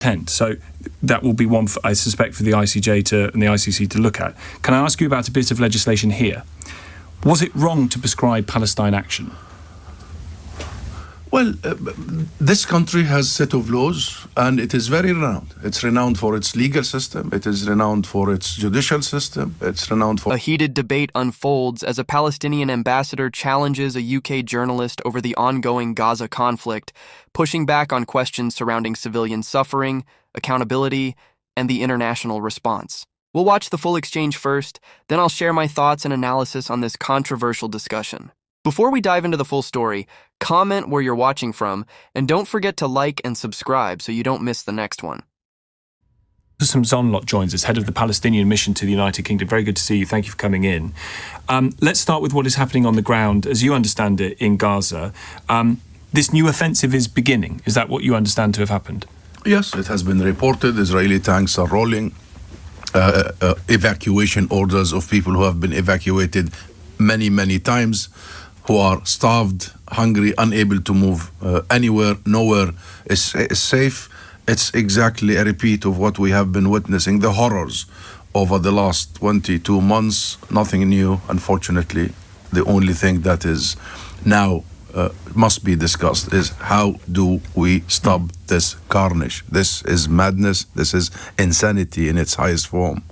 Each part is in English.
intent. So that will be one, I suspect, for the ICJ and the ICC to look at. Can I ask you about a bit of legislation here? Was it wrong to prescribe Palestine action? Well, this country has a set of laws, and it is very renowned. It's renowned for its legal system. It is renowned for its judicial system. It's renowned for... A heated debate unfolds as a Palestinian ambassador challenges a UK journalist over the ongoing Gaza conflict, pushing back on questions surrounding civilian suffering, accountability, and the international response. We'll watch the full exchange first, then I'll share my thoughts and analysis on this controversial discussion. Before we dive into the full story, comment where you're watching from, and don't forget to like and subscribe so you don't miss the next one. Sam Zonlot joins us, head of the Palestinian mission to the United Kingdom. Very good to see you. Thank you for coming in. Let's start with what is happening on the ground, as you understand it, in Gaza. This new offensive is beginning. Is that what you understand to have happened? Yes, it has been reported. Israeli tanks are rolling. Evacuation orders of people who have been evacuated many times, who are starved, hungry, unable to move anywhere, nowhere is safe. It's exactly a repeat of what we have been witnessing, the horrors over the last 22 months. Nothing new, unfortunately. The only thing that is now must be discussed is how do we stop this carnage? This is madness. This is insanity in its highest form.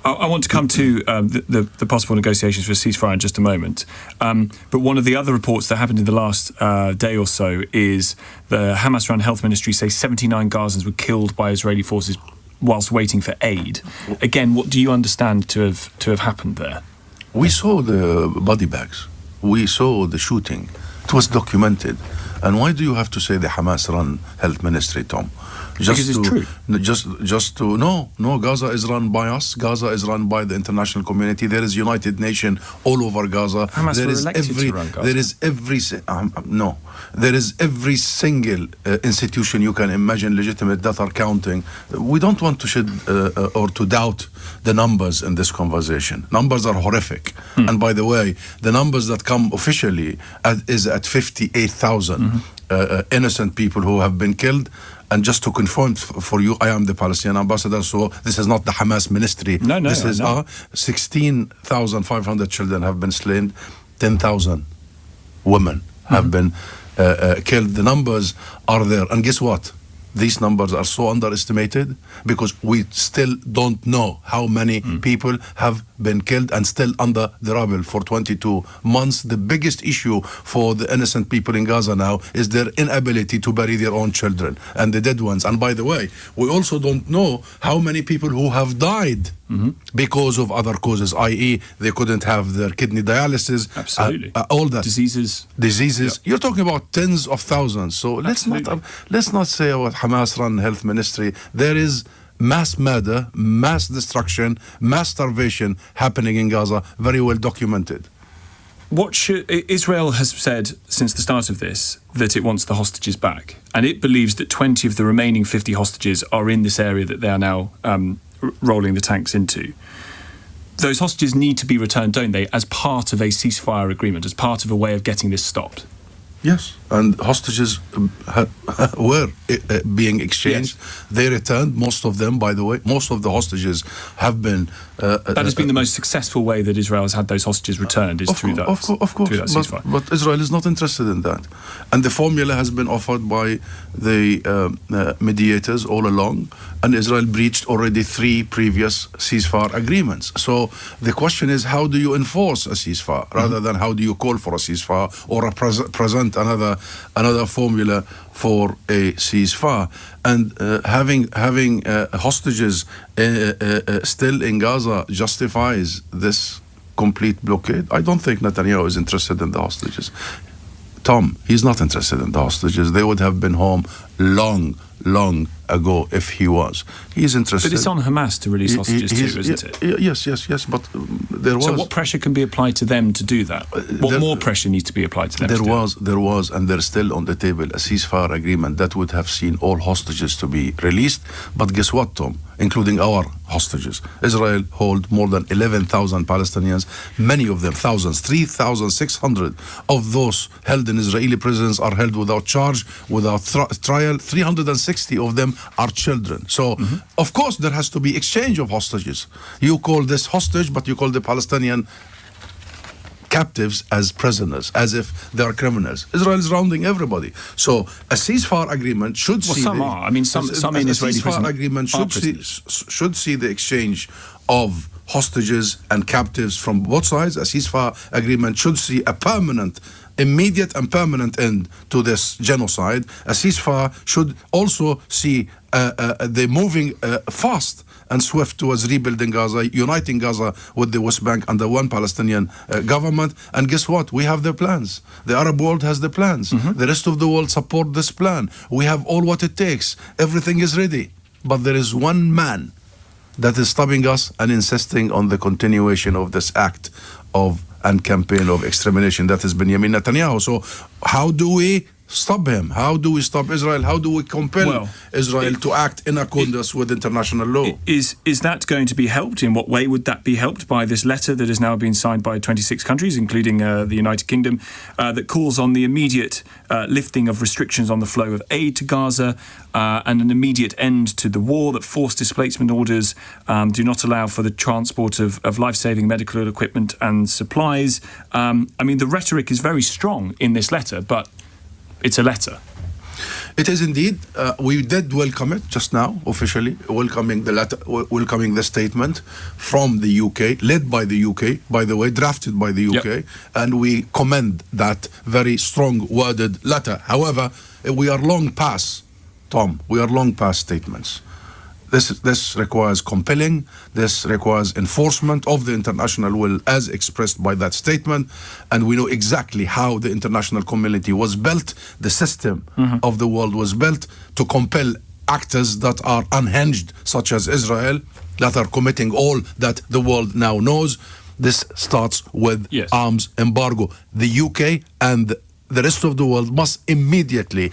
I want to come to the possible negotiations for a ceasefire in just a moment. But one of the other reports that happened in the last day or so is the Hamas-run health ministry say 79 Gazans were killed by Israeli forces whilst waiting for aid. Again, what do you understand to have happened there? We saw the body bags. We saw the shooting. It was documented. And why do you have to say the Hamas-run health ministry, Tom? Because it's true. No, Gaza is run by us. Gaza is run by the international community. There is United Nations all over Gaza. Hamas were elected to run Gaza. There is every single institution you can imagine legitimate that are counting. We don't want to shed or to doubt the numbers in this conversation. Numbers are horrific. And by the way, the numbers that come officially is at 58,000 innocent people who have been killed. And just to confirm for you, I am the Palestinian ambassador, so this is not the Hamas ministry. No, this is 16,500 children have been slain, 10,000 women have been killed. The numbers are there. And guess what? These numbers are so underestimated because we still don't know how many people have been killed and still under the rubble for 22 months. The biggest issue for the innocent people in Gaza now is their inability to bury their own children and the dead ones. And by the way, we also don't know how many people who have died because of other causes, i.e. they couldn't have their kidney dialysis. Absolutely. All that. Diseases. Yep. You're talking about tens of thousands. So let's not say about Hamas-run health ministry. There is mass murder, mass destruction, mass starvation happening in Gaza, very well documented. Israel has said since the start of this that it wants the hostages back, and it believes that 20 of the remaining 50 hostages are in this area that they are now rolling the tanks into. Those hostages need to be returned, don't they, as part of a ceasefire agreement, as part of a way of getting this stopped? Yes, and hostages were being exchanged. Yes. They returned, most of them, by the way. Most of the hostages have been... that has been the most successful way that Israel has had those hostages returned, is through that ceasefire. But Israel is not interested in that. And the formula has been offered by the mediators all along, and Israel breached already 3 previous ceasefire agreements. So the question is, how do you enforce a ceasefire, rather than how do you call for a ceasefire or present another formula for a ceasefire? And having hostages still in Gaza justifies this complete blockade. I don't think Netanyahu is interested in the hostages. Tom, he's not interested in the hostages. They would have been home long ago if he was. He's interested. But it's on Hamas to release hostages too, isn't it? Yes. But there was. So what pressure can be applied to them to do that? What more pressure needs to be applied to them? There was, and there's still on the table a ceasefire agreement that would have seen all hostages to be released. But guess what, Tom? Including our hostages. Israel hold more than 11,000 Palestinians, many of them thousands, 3,600 of those held in Israeli prisons are held without charge, without trial, Israel, 360 of them are children. So, of course, there has to be exchange of hostages. You call this hostage, but you call the Palestinian captives as prisoners, as if they are criminals. Israel is rounding everybody. So a ceasefire agreement should see... some are. I mean, some in Israeli prison agreement should see the exchange of hostages and captives from both sides. A ceasefire agreement should see a immediate and permanent end to this genocide. A ceasefire should also see the moving fast and swift towards rebuilding Gaza, uniting Gaza with the West Bank under one Palestinian government. And guess what? We have the plans. The Arab world has the plans. The rest of the world support this plan. We have all what it takes. Everything is ready. But there is one man that is stopping us and insisting on the continuation of this act and campaign of extermination. That is Benjamin Netanyahu. So how do we stop him? How do we stop Israel? How do we compel Israel to act in accordance with international law? Is that going to be helped? In what way would that be helped by this letter that has now been signed by 26 countries, including the United Kingdom, that calls on the immediate lifting of restrictions on the flow of aid to Gaza and an immediate end to the war, that forced displacement orders do not allow for the transport of life-saving medical equipment and supplies? I mean, the rhetoric is very strong in this letter, but it's a letter. It is indeed. We did welcome it just now, officially, welcoming the letter, welcoming the statement from the UK, led by the UK, by the way, drafted by the UK, and we commend that very strong-worded letter. However, we are long past, Tom, we are long past statements. This requires compelling, this requires enforcement of the international will as expressed by that statement, and we know exactly how the international community was built, the system of the world was built to compel actors that are unhinged, such as Israel, that are committing all that the world now knows. This starts with arms embargo. The UK and the rest of the world must immediately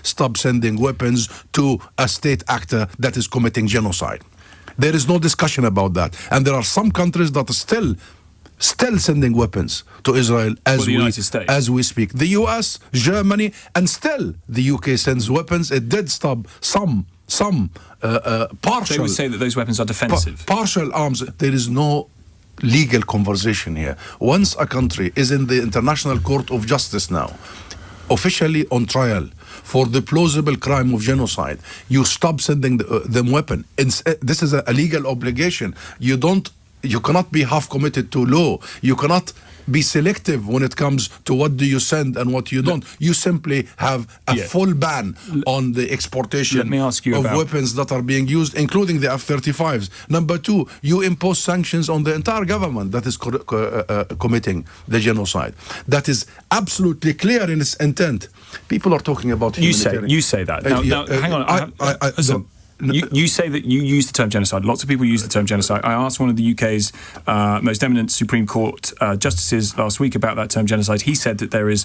stop sending weapons to a state actor that is committing genocide. There is no discussion about that. And there are some countries that are still sending weapons to Israel as we speak. The US, Germany, and still the UK sends weapons. It did stop some partial... They would say that those weapons are defensive. Partial arms. There is no legal conversation here. Once a country is in the International Court of Justice now, officially on trial for the plausible crime of genocide, you stop sending them weapon. This is a legal obligation. You cannot be half committed to law. You cannot be selective when it comes to what do you send and what you don't. You simply have a full ban on the exportation of weapons that are being used, including the F-35s. Number two, you impose sanctions on the entire government that is committing the genocide. That is absolutely clear in its intent. People are talking about humanitarian... You say that. Now, hang on. You say that you use the term genocide. Lots of people use the term genocide. I asked one of the UK's most eminent Supreme Court justices last week about that term genocide. He said that there is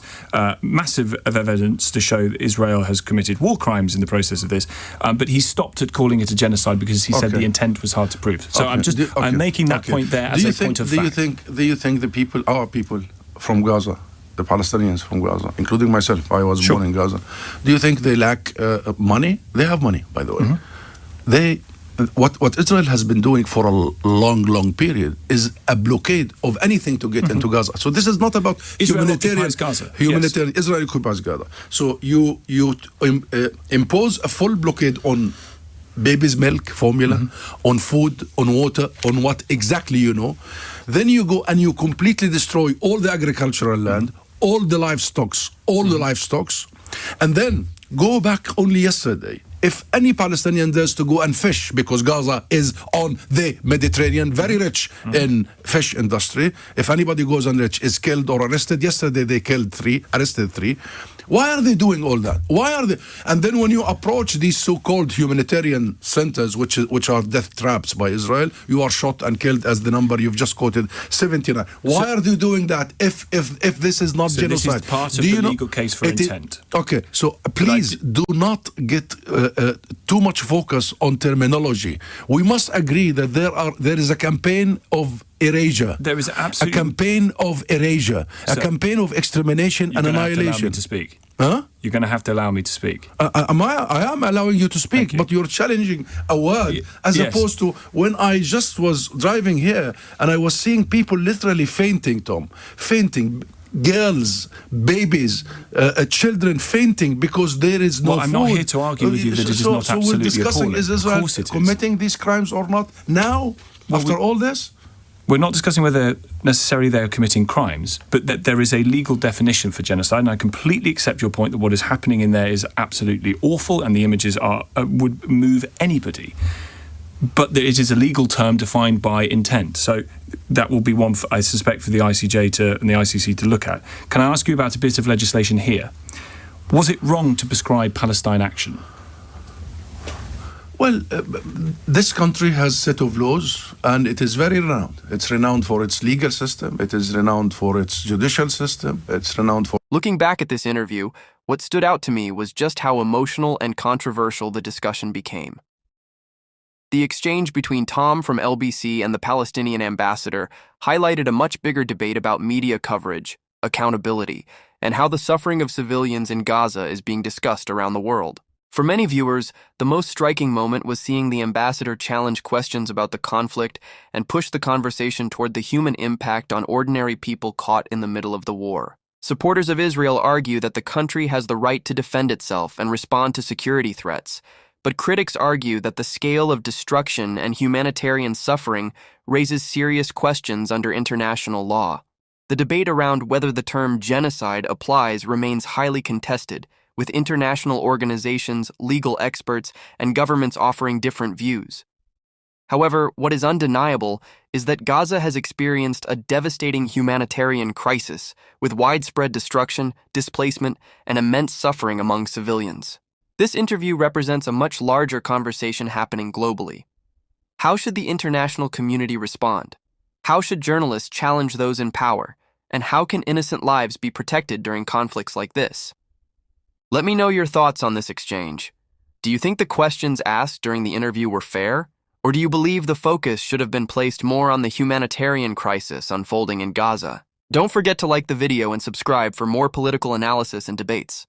massive evidence to show that Israel has committed war crimes in the process of this, but he stopped at calling it a genocide because he said the intent was hard to prove. So I'm making that point there as a point of fact. Do you think our people from Gaza, the Palestinians from Gaza, including myself, I was born in Gaza, do you think they lack money? They have money, by the way. What Israel has been doing for a long period is a blockade of anything to get into Gaza. So this is not about humanitarian. Israel occupies Gaza. So you impose a full blockade on baby's milk formula, on food, on water, on what exactly you know. Then you go and you completely destroy all the agricultural land, all the livestock, and then go back only yesterday. If any Palestinian dares to go and fish, because Gaza is on the Mediterranean, very rich in fish industry, if anybody goes and is killed or arrested, yesterday they arrested three. Why are they doing all that? And then when you approach these so-called humanitarian centers, which are death traps by Israel, you are shot and killed, as the number you've just quoted, 79. Why are they doing that if this is not genocide? This is part of the legal case for intent. Okay, so please do not get too much focus on terminology. We must agree that there is a campaign of erasure. There is absolutely a campaign of erasure, a Sir, campaign of extermination and You're going to have to allow annihilation. me to speak. Huh? You're going to have to allow me to speak. I am allowing you to speak, you. but you're challenging a word as yes. opposed to when I just was driving here and I was seeing people literally fainting, Tom, fainting. Girls, babies, children fainting because there is no Well, I'm food. not here to argue with you that it is not so absolutely we're discussing appalling. is Israel Of course it is. committing these crimes or not now, after all this? We're not discussing whether necessarily they are committing crimes, but that there is a legal definition for genocide, and I completely accept your point that what is happening in there is absolutely awful, and the images are would move anybody. But it is a legal term defined by intent, so that will be one, I suspect, for the ICJ and the ICC to look at. Can I ask you about a bit of legislation here? Was it wrong to prescribe Palestine action? Well, this country has a set of laws, and it is very renowned. It's renowned for its legal system. It is renowned for its judicial system. It's renowned for... Looking back at this interview, what stood out to me was just how emotional and controversial the discussion became. The exchange between Tom from LBC and the Palestinian ambassador highlighted a much bigger debate about media coverage, accountability, and how the suffering of civilians in Gaza is being discussed around the world. For many viewers, the most striking moment was seeing the ambassador challenge questions about the conflict and push the conversation toward the human impact on ordinary people caught in the middle of the war. Supporters of Israel argue that the country has the right to defend itself and respond to security threats, but critics argue that the scale of destruction and humanitarian suffering raises serious questions under international law. The debate around whether the term genocide applies remains highly contested, with international organizations, legal experts, and governments offering different views. However, what is undeniable is that Gaza has experienced a devastating humanitarian crisis, with widespread destruction, displacement, and immense suffering among civilians. This interview represents a much larger conversation happening globally. How should the international community respond? How should journalists challenge those in power? And how can innocent lives be protected during conflicts like this? Let me know your thoughts on this exchange. Do you think the questions asked during the interview were fair? Or do you believe the focus should have been placed more on the humanitarian crisis unfolding in Gaza? Don't forget to like the video and subscribe for more political analysis and debates.